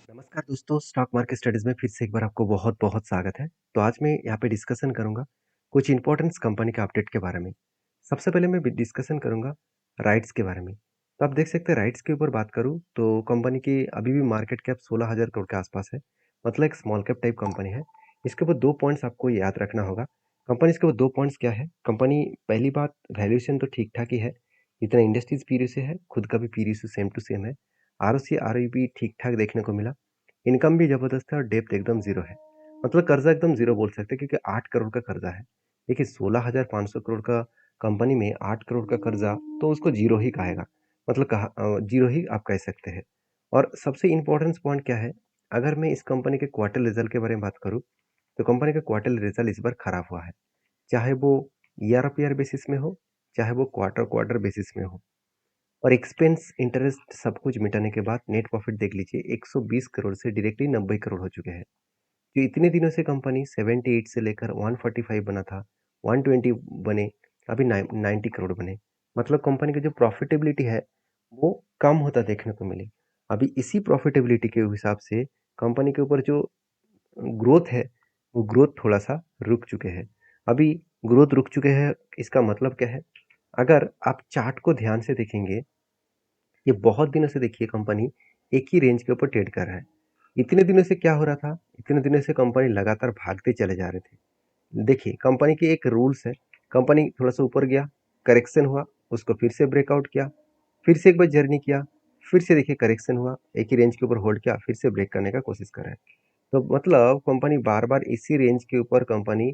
नमस्कार दोस्तों, stock market studies में फिर से एक बार आपको बहुत-बहुत स्वागत है। तो आज मैं यहाँ पे डिस्कशन करूँगा कुछ इम्पोर्टेंट्स कंपनी के अपडेट के बारे में। सबसे पहले मैं डिस्कशन करूँगा राइट्स के बारे में। तो आप देख सकते हैं राइट्स के ऊपर बात करूँ तो कंपनी की अभी भी मार्केट कैप 16,000 करोड़ के आसपास है। मतलब एक स्मॉल कैप टाइप कंपनी है। इसके ऊपर 2 पॉइंट्स आपको याद रखना होगा। कंपनी के ऊपर 2 पॉइंट्स क्या है? कंपनी पहली बात वैल्यूएशन तो ठीक-ठाक ही है। जितना इंडस्ट्रीज़ पी रेशियो है, खुद का भी P ratio same to same है। आरओसी, आरओई भी ठीक-ठाक देखने को मिला। इनकम भी ज़बरदस्त है और डेप्थ एकदम ज़ीरो है। मतलब कर्ज़ा एकदम ज़ीरो बोल सकते हैं क्योंकि 8 करोड़ का कर्ज़ा है। देखिए 16,500 करोड़ का कंपनी में 8 करोड़ का कर्ज़ा तो उसको ज़ीरो ही कहेगा। मतलब ज़ीरो ही आप कह सकते हैं। और सबसे इम्पोर्टेंट पॉइंट क्या है, अगर मैं इस कंपनी के क्वार्टर रिज़ल्ट के बारे में बात करूँ, तो कंपनी का क्वार्टर रिज़ल्ट इस बार खराब हुआ है। चाहे वो ईयर ऑफ ईयर बेसिस में हो, चाहे वो क्वार्टर-क्वार्टर बेसिस में हो। और एक्सपेंस, इंटरेस्ट सब कुछ मिटाने के बाद नेट प्रॉफिट देख लीजिए 120 करोड़ से डायरेक्टली 90 करोड़ हो चुके हैं। जो इतने दिनों से कंपनी 78 से लेकर 145 बना था, 120 बने, अभी 90 करोड़ बने। मतलब कंपनी की जो प्रॉफिटेबिलिटी है, वो कम होता देखने को मिली। अभी इसी प्रॉफिटेबिलिटी के हिसाब से कंपनी के ऊपर जो ग्रोथ है, वो ग्रोथ थोड़ा-सा रुक चुके हैं। अभी ग्रोथ रुक चुके हैं, इसका मतलब क्या है? अगर आप चार्ट को ध्यान से देखेंगे, ये बहुत दिनों से देखिए कंपनी एक ही रेंज के ऊपर ट्रेड कर रहा है। इतने दिनों से क्या हो रहा था? इतने दिनों से कंपनी लगातार भागते चले जा रहे थे। देखिए कंपनी की एक रूल्स है, कंपनी थोड़ा-सा ऊपर गया, करेक्शन हुआ, उसको फिर से ब्रेकआउट किया, फिर से एक बार जर्नी किया, फिर से देखिए करेक्शन हुआ, एक ही रेंज के ऊपर होल्ड किया, फिर से ब्रेक करने का कोशिश कर रहा है। तो मतलब कंपनी बार-बार इसी रेंज के ऊपर कंपनी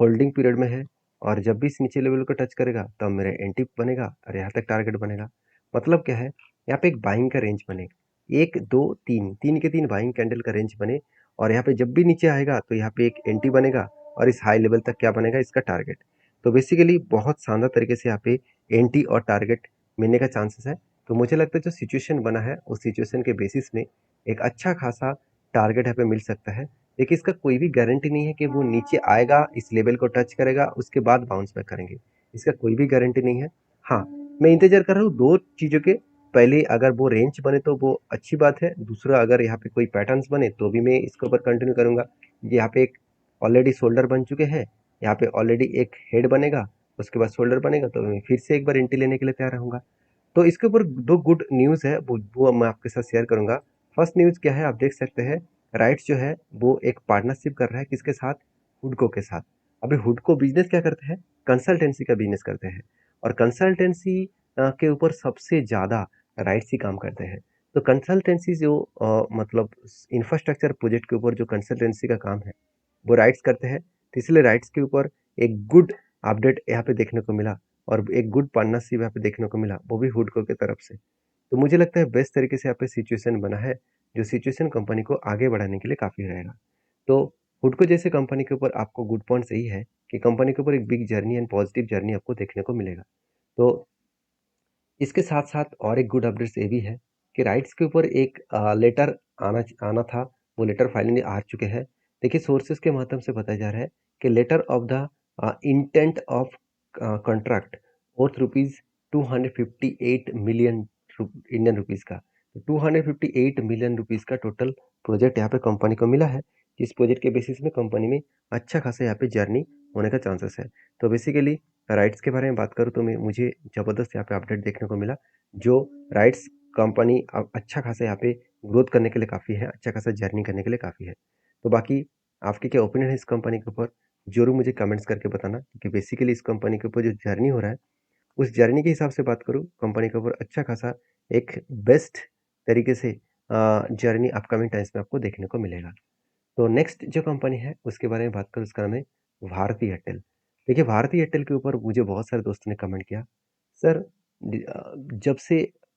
होल्डिंग पीरियड में है और जब भी इस नीचे लेवल को टच करेगा तब मेरा एंट्री बनेगा और यहाँ तक टारगेट बनेगा। मतलब क्या है, यहाँ पे एक बाइंग का रेंज बने, 1, 2, 3, 3 के 3 बाइंग कैंडल का रेंज बने और यहाँ पे जब भी नीचे आएगा तो यहाँ पे एक एंट्री बनेगा और इस हाई लेवल तक क्या बनेगा, इसका टारगेट। तो बेसिकली बहुत शानदार तरीके से यहाँ पे एंट्री और टारगेट मिलने का चांसेस है। तो मुझे लगता है जो सिचुएशन बना है उस सिचुएशन के बेसिस में एक अच्छा खासा टारगेट यहाँ पे मिल सकता है। देखिए इसका कोई भी गारंटी नहीं है कि वो नीचे आएगा, इस लेवल को टच करेगा, उसके बाद बाउंस बैक करेंगे। इसका कोई भी गारंटी नहीं है। हाँ, मैं इंतज़ार कर रहा हूँ 2 चीज़ों के। पहले अगर वो रेंज बने तो वो अच्छी बात है। दूसरा अगर यहाँ पे कोई पैटर्न्स बने तो भी मैं इसके ऊपर कंटिन्यू करूँगा। यहाँ पे एक ऑलरेडी शोल्डर बन चुके हैं, यहाँ पे ऑलरेडी एक हेड बनेगा, उसके बाद शोल्डर बनेगा तो मैं फिर से एक बार एंट्री लेने के लिए तैयार रहूँगा। तो इसके ऊपर 2 गुड न्यूज़ है, वो मैं आपके साथ शेयर करूँगा। फर्स्ट न्यूज़ क्या है, आप देख सकते हैं राइट्स जो है वो एक पार्टनरशिप कर रहा है किसके साथ? हुडको के साथ। अभी हुडको बिजनेस क्या करते हैं? कंसल्टेंसी का बिजनेस करते हैं और कंसल्टेंसी के ऊपर सबसे ज़्यादा राइट्स ही काम करते हैं। तो कंसल्टेंसी जो मतलब इंफ्रास्ट्रक्चर प्रोजेक्ट के ऊपर जो कंसल्टेंसी का काम है, वो राइट्स करते हैं। तो इसलिए राइट्स के ऊपर एक गुड अपडेट यहाँ पे देखने को मिला और एक गुड पार्टनरशिप यहाँ पे देखने को मिला, वो भी हुडको की तरफ से। तो मुझे लगता है बेस्ट तरीके से यहाँ पे सिचुएशन बना है, जो सिचुएशन कंपनी को आगे बढ़ाने के लिए काफ़ी रहेगा। तो हुडको जैसे कंपनी के ऊपर आपको गुड पॉइंट्स यही है कि कंपनी के ऊपर एक big journey and positive journey आपको देखने को मिलेगा। तो इसके साथ-साथ और एक गुड अपडेट्स ये भी है कि राइट्स के ऊपर एक लेटर आना था, वो लेटर फाइनली आ चुके हैं। देखिए सोर्सेज़ के माध्यम से बताया जा रहा है कि letter of the intent of contract worth rupees 258 million Indian rupees का। तो 258 मिलियन रुपीज़ का टोटल प्रोजेक्ट यहाँ पे कंपनी को मिला है। इस प्रोजेक्ट के बेसिस में कंपनी में अच्छा खासा यहाँ पे जर्नी होने का चांसेस है। तो बेसिकली राइट्स के बारे में बात करूँ तो मैं मुझे ज़बरदस्त यहाँ पे अपडेट देखने को मिला, जो राइट्स कंपनी अब अच्छा खासा यहाँ पे ग्रोथ करने के लिए काफ़ी है, अच्छा खासा जर्नी करने के लिए काफ़ी है। तो बाकी आपके क्या ओपिनियन है इस कंपनी के ऊपर? ज़रूर मुझे कमेंट्स करके बताना क्योंकि बेसिकली इस कंपनी के ऊपर जो जर्नी हो रहा है, उस जर्नी के हिसाब से बात करूँ, कंपनी के ऊपर अच्छा खासा एक बेस्ट तरीके से जर्नी अपकमिंग टाइम्स में आपको देखने को मिलेगा। तो नेक्स्ट जो कंपनी है उसके बारे में बात करूँ, उसका नाम है भारती एयरटेल। देखिए भारती एयरटेल के ऊपर मुझे बहुत सारे दोस्तों ने कमेंट किया, सर जब से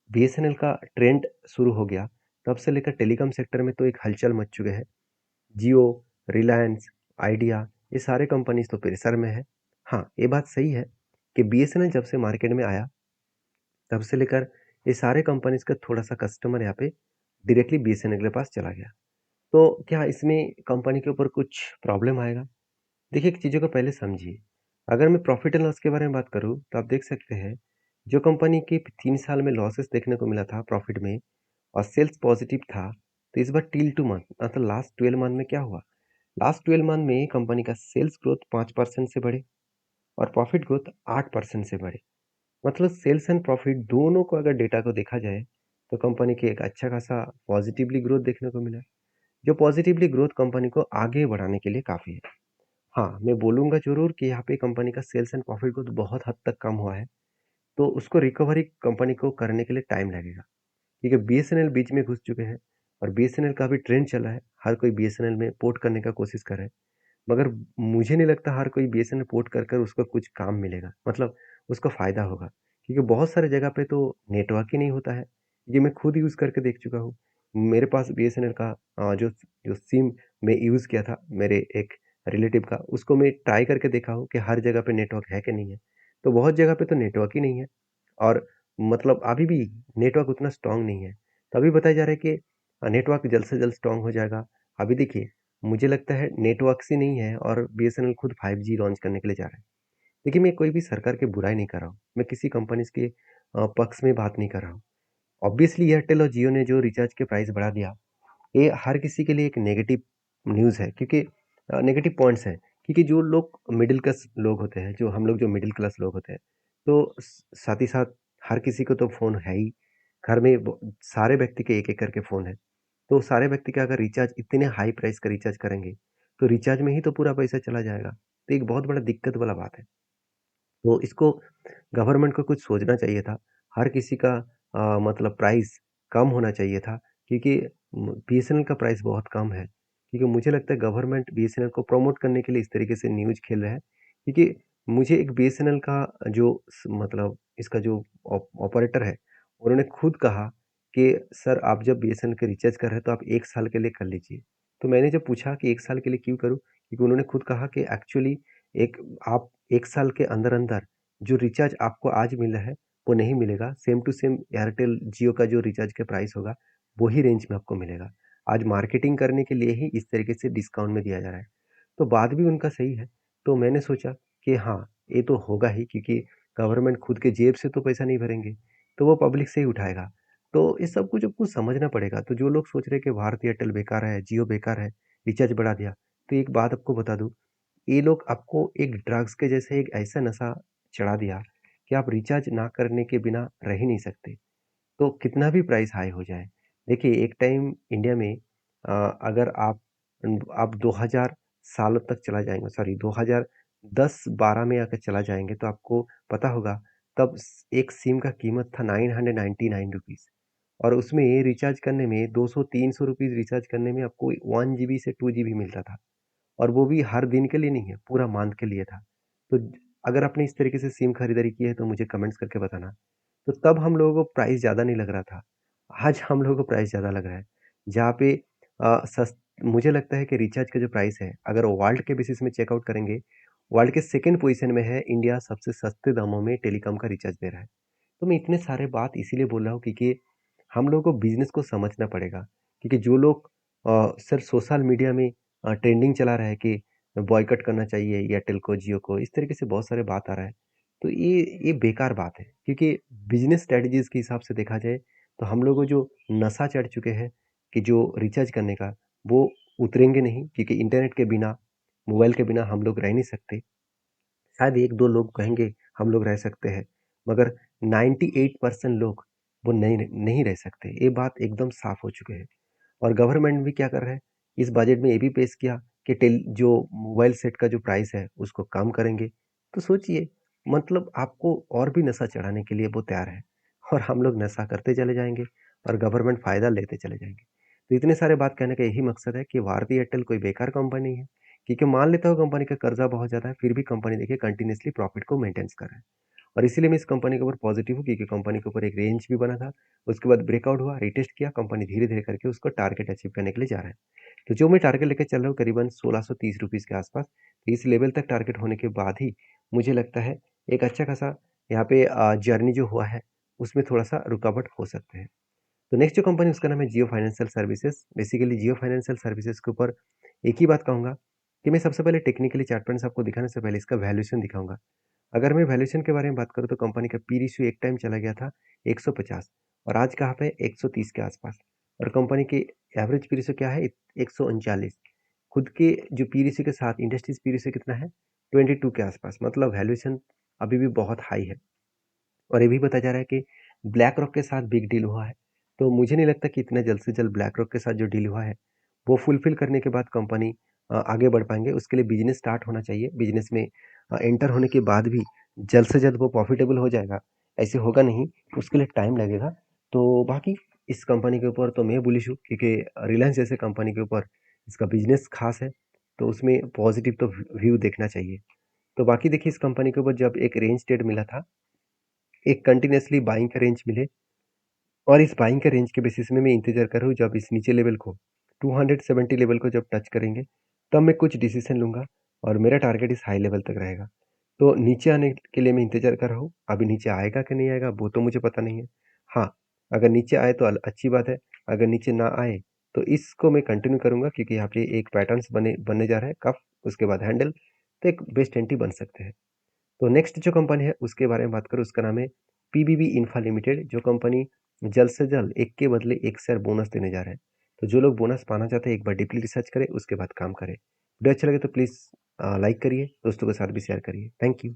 बीएसएनएल का ट्रेंड शुरू हो गया तब से लेकर टेलीकॉम सेक्टर में तो एक हलचल मच चुके हैं। जियो, रिलायंस, आइडिया, ये सारे कंपनीज तो प्रेशर में है। हाँ, ये बात सही है कि बीएसएनएल जब से मार्केट में आया तब से लेकर ये सारे कंपनीज का थोड़ा सा कस्टमर यहाँ पे डायरेक्टली बीएसएनएल के पास चला गया। तो क्या इसमें कंपनी के ऊपर कुछ प्रॉब्लम आएगा? देखिए, एक चीज़ों को पहले समझिए। अगर मैं प्रॉफ़िट एंड लॉस के बारे में बात करूँ, तो आप देख सकते हैं, जो कंपनी के 3 साल में लॉसेस देखने को मिला था प्रॉफ़िट में और सेल्स पॉज़िटिव था, तो इस बार टिल टू मंथ मतलब लास्ट 12 मंथ में क्या हुआ? लास्ट 12 मंथ में कंपनी का सेल्स ग्रोथ 5% से बढ़े और प्रॉफिट ग्रोथ 8% से बढ़े। मतलब सेल्स एंड प्रॉफिट दोनों को अगर डेटा को देखा जाए, तो कंपनी की एक अच्छा खासा पॉजिटिवली ग्रोथ देखने को मिला, जो पॉजिटिवली ग्रोथ कंपनी को आगे बढ़ाने के लिए काफ़ी है। हाँ, मैं बोलूँगा ज़रूर कि यहाँ पे कंपनी का सेल्स एंड प्रॉफिट ग्रोथ बहुत हद तक कम हुआ है, तो उसको रिकवरी कंपनी को करने के लिए टाइम लगेगा। क्योंकि बीएसएनएल बीच में घुस चुके हैं और बीएसएनएल का भी ट्रेंड चला है, हर कोई बीएसएनएल में पोर्ट करने का कोशिश कर रहा है। मगर मुझे नहीं लगता हर कोई बीएसएनएल पोर्ट कर कर उसको कुछ काम मिलेगा, मतलब उसको फ़ायदा होगा। क्योंकि बहुत सारे जगह पे तो नेटवर्क ही नहीं होता है। ये मैं खुद यूज़ करके देख चुका हूँ। मेरे पास बीएसएनएल का जो जो सिम मैं यूज़ किया था मेरे एक रिलेटिव का, उसको मैं ट्राई करके देखा हूँ कि हर जगह पे नेटवर्क है कि नहीं है। तो बहुत जगह पे तो नेटवर्क ही नहीं है और मतलब अभी भी नेटवर्क उतना स्ट्रॉन्ग नहीं है। तो अभी बताया जा रहा है कि नेटवर्क जल्द से जल्द स्ट्रॉन्ग हो जाएगा। अभी देखिए, मुझे लगता है नेटवर्क से नहीं है और बीएसएनएल खुद 5G लॉन्च करने के लिए जा रहा है। देखिए, मैं कोई भी सरकार की बुराई नहीं कर रहा हूँ। मैं किसी कंपनीज़ के पक्ष में बात नहीं कर रहा हूँ। ऑब्वियसली एयरटेल और जियो ने जो रिचार्ज के प्राइस बढ़ा दिया, ये हर किसी के लिए एक नेगेटिव न्यूज़ है क्योंकि नेगेटिव पॉइंट्स हैं। क्योंकि जो लोग मिडिल क्लास लोग होते हैं, जो हम लोग जो मिडिल क्लास लोग होते हैं, तो साथ ही साथ हर किसी को तो फ़ोन है ही। घर में सारे व्यक्ति के एक-एक करके फ़ोन है। तो सारे व्यक्ति का अगर रिचार्ज इतने हाई प्राइस का रिचार्ज करेंगे, तो रिचार्ज में ही तो पूरा पैसा चला जाएगा। तो एक बहुत बड़ा दिक्कत वाला बात है। तो इसको गवर्नमेंट को कुछ सोचना चाहिए था। हर किसी का मतलब प्राइस कम होना चाहिए था क्योंकि बीएसएनएल का प्राइस बहुत कम है। क्योंकि मुझे लगता है गवर्नमेंट बीएसएनएल को प्रमोट करने के लिए इस तरीके से न्यूज़ खेल रहा है। क्योंकि मुझे एक बीएसएनएल का जो मतलब इसका जो ऑपरेटर है, उन्होंने खुद कहा कि सर आप जब बीएसएनएल का रिचार्ज कर रहे हैं तो आप 1 साल के लिए कर लीजिए। तो मैंने जब पूछा कि 1 साल के लिए क्यों करूँ? क्योंकि उन्होंने खुद कहा कि एक्चुअली एक आप 1 साल के अंदर-अंदर जो रिचार्ज आपको आज मिल रहा है, वो नहीं मिलेगा। सेम टू सेम एयरटेल, जियो का जो रिचार्ज का प्राइस होगा, वही रेंज में आपको मिलेगा। आज मार्केटिंग करने के लिए ही इस तरीके से डिस्काउंट में दिया जा रहा है। तो बात भी उनका सही है। तो मैंने सोचा कि हाँ, ये तो होगा ही क्योंकि गवर्नमेंट खुद के जेब से तो पैसा नहीं भरेंगे, तो वो पब्लिक से ही उठाएगा। तो इस सब कुछ आपको समझना पड़ेगा। तो जो लोग सोच रहे हैं कि भारती एयरटेल बेकार है, जियो बेकार है, रिचार्ज बढ़ा दिया, तो एक बात आपको बता दूँ, ये लोग आपको एक ड्रग्स के जैसे एक ऐसा नशा चढ़ा दिया कि आप रिचार्ज ना करने के बिना रह ही नहीं सकते। तो कितना भी प्राइस हाई हो जाए। देखिए एक टाइम इंडिया में अगर आप 2000 सालों तक चला जाएँगे, सॉरी 2010-12 में अगर चला जाएँगे तो आपको पता होगा तब एक सिम का कीमत था ₹999 और उसमें रिचार्ज करने में 200-300 रुपीज़ रिचार्ज करने में आपको 1 जीबी से 2 जीबी मिलता था। और वो भी हर दिन के लिए नहीं है, पूरा मंथ के लिए था। तो अगर आपने इस तरीके से सिम खरीदारी की है तो मुझे कमेंट्स करके बताना। तो तब हम लोगों को प्राइस ज़्यादा नहीं लग रहा था। आज हम लोगों को प्राइस ज़्यादा लग रहा है। जहाँ पे मुझे लगता है कि रिचार्ज का जो प्राइस है, अगर वर्ल्ड के बेसिस में चेकआउट करेंगे, वर्ल्ड के सेकंड पोज़ीशन में है इंडिया सबसे सस्ते दामों में टेलीकॉम का रिचार्ज दे रहा है। तो मैं इतने सारे बात इसीलिए बोल रहा हूँ क्योंकि हम लोगों को बिज़नेस को समझना पड़ेगा। क्योंकि जो लोग सिर्फ़ सोशल मीडिया में ट्रेंडिंग चला रहा है कि बॉयकॉट करना चाहिए एयरटेल को, जियो को, इस तरीके से बहुत सारे बात आ रहा है। तो ये बेकार बात है क्योंकि बिज़नेस स्ट्रैटेजीज़ के हिसाब से देखा जाए तो हम लोगों को जो नशा चढ़ चुके हैं कि जो रिचार्ज करने का, वो उतरेंगे नहीं क्योंकि इंटरनेट के बिना, मोबाइल के बिना हम लोग रह नहीं सकते। शायद 1-2 लोग कहेंगे हम लोग रह सकते हैं, मगर 98% लोग वो नहीं नहीं रह सकते। ये बात एकदम साफ़ हो चुके हैं। और गवर्नमेंट भी क्या कर रहा है, इस बजट में ये भी पेश किया कि जो मोबाइल सेट का जो प्राइस है, उसको कम करेंगे। तो सोचिए, मतलब आपको और भी नशा चढ़ाने के लिए वो तैयार है और हम लोग नशा करते चले जाएँगे और गवर्नमेंट फ़ायदा लेते चले जाएँगे। तो इतने सारे बात कहने का यही मकसद है कि भारती एयरटेल कोई बेकार कंपनी नहीं है, क्योंकि मान लेता हूँ कंपनी का कर्जा बहुत ज़्यादा है, फिर भी कंपनी देखिए कंटिन्यूअसली प्रॉफ़िट को मेंटेन्स कर रहा है। और इसीलिए मैं इस कंपनी के ऊपर पॉजिटिव हूँ क्योंकि कंपनी के ऊपर एक रेंज भी बना था, उसके बाद ब्रेकआउट हुआ, रीटेस्ट किया, कंपनी धीरे-धीरे करके उसको टारगेट अचीव करने के लिए जा रहा है। तो जो मैं टारगेट लेके चल रहा हूँ करीबन ₹1630 के आस-पास, तो इस लेवल तक टारगेट होने के बाद ही मुझे लगता है एक अच्छा खासा यहाँ पे जर्नी जो हुआ है, उसमें थोड़ा-सा रुकावट हो सकते हैं। तो नेक्स्ट जो कंपनी उसका नाम है जियो फाइनेंशियल सर्विसेज़। बेसिकली जियो फाइनेंशियल सर्विसेज़ के ऊपर एक ही बात कहूँगा कि मैं सबसे पहले टेक्निकली चार्ट पैटर्न्स आपको दिखाने से पहले इसका वैल्यूएशन दिखाऊँगा। अगर मैं वैल्यूएशन के बारे में बात करूँ तो कंपनी का पी रेशियो एक टाइम चला गया था 150 और आज कहाँ पे है 130 के आसपास। और कंपनी की एवरेज पी रेशियो क्या है? 139। खुद के जो पी रेशियो के साथ इंडस्ट्रीज पी रेशियो कितना है? 22 के आसपास, मतलब वैल्यूएशन अभी भी बहुत हाई है। और ये भी बताया जा रहा है कि ब्लैक रॉक के साथ बिग डील हुआ है। तो मुझे नहीं लगता कि इतने जल्द से जल्द ब्लैक रॉक के साथ जो डील हुआ है वो फुलफिल करने के बाद कंपनी आगे बढ़ पाएंगे। उसके लिए बिजनेस स्टार्ट होना चाहिए। बिजनेस में एंटर होने के बाद भी जल्द से जल्द वो प्रॉफिटेबल हो जाएगा, ऐसे होगा नहीं, उसके लिए टाइम लगेगा। तो बाकी इस कंपनी के ऊपर तो मैं बुलिश हूँ, क्योंकि रिलायंस जैसे कंपनी के ऊपर इसका बिजनेस खास है, तो उसमें पॉजिटिव तो व्यू देखना चाहिए। तो बाकी देखिए, इस कंपनी के ऊपर जब एक रेंज ट्रेड मिला था, एक कंटिन्यूअसली बाइंग का रेंज मिले, और इस बाइंग के रेंज के बेसिस में मैं इंतजार कर रहा हूँ, जब इस नीचे लेवल को 270 लेवल को जब टच करेंगे तब मैं कुछ डिसीजन लूंगा, और मेरा टारगेट इस हाई लेवल तक रहेगा। तो नीचे आने के लिए मैं इंतजार कर रहा हूँ। अभी नीचे आएगा कि नहीं आएगा वो तो मुझे पता नहीं है। हाँ, अगर नीचे आए तो अच्छी बात है, अगर नीचे ना आए तो इसको मैं कंटिन्यू करूंगा, क्योंकि यहाँ पे एक पैटर्न्स बनने जा रहा है, कफ उसके बाद हैंडल, तो एक बेस्ट एंट्री बन सकते हैं। तो नेक्स्ट जो कंपनी है उसके बारे में बात करूँ, उसका नाम है पीबीबी इंफ्रा लिमिटेड। जो कंपनी जल्द से जल्द एक के बदले एक शेयर बोनस देने जा रहा है। तो जो लोग बोनस पाना चाहते हैं एक बार डीपली रिसर्च करें, उसके बाद काम करें। वीडियो अच्छा लगे तो प्लीज़ लाइक करिए, दोस्तों के साथ भी शेयर करिए। Thank you.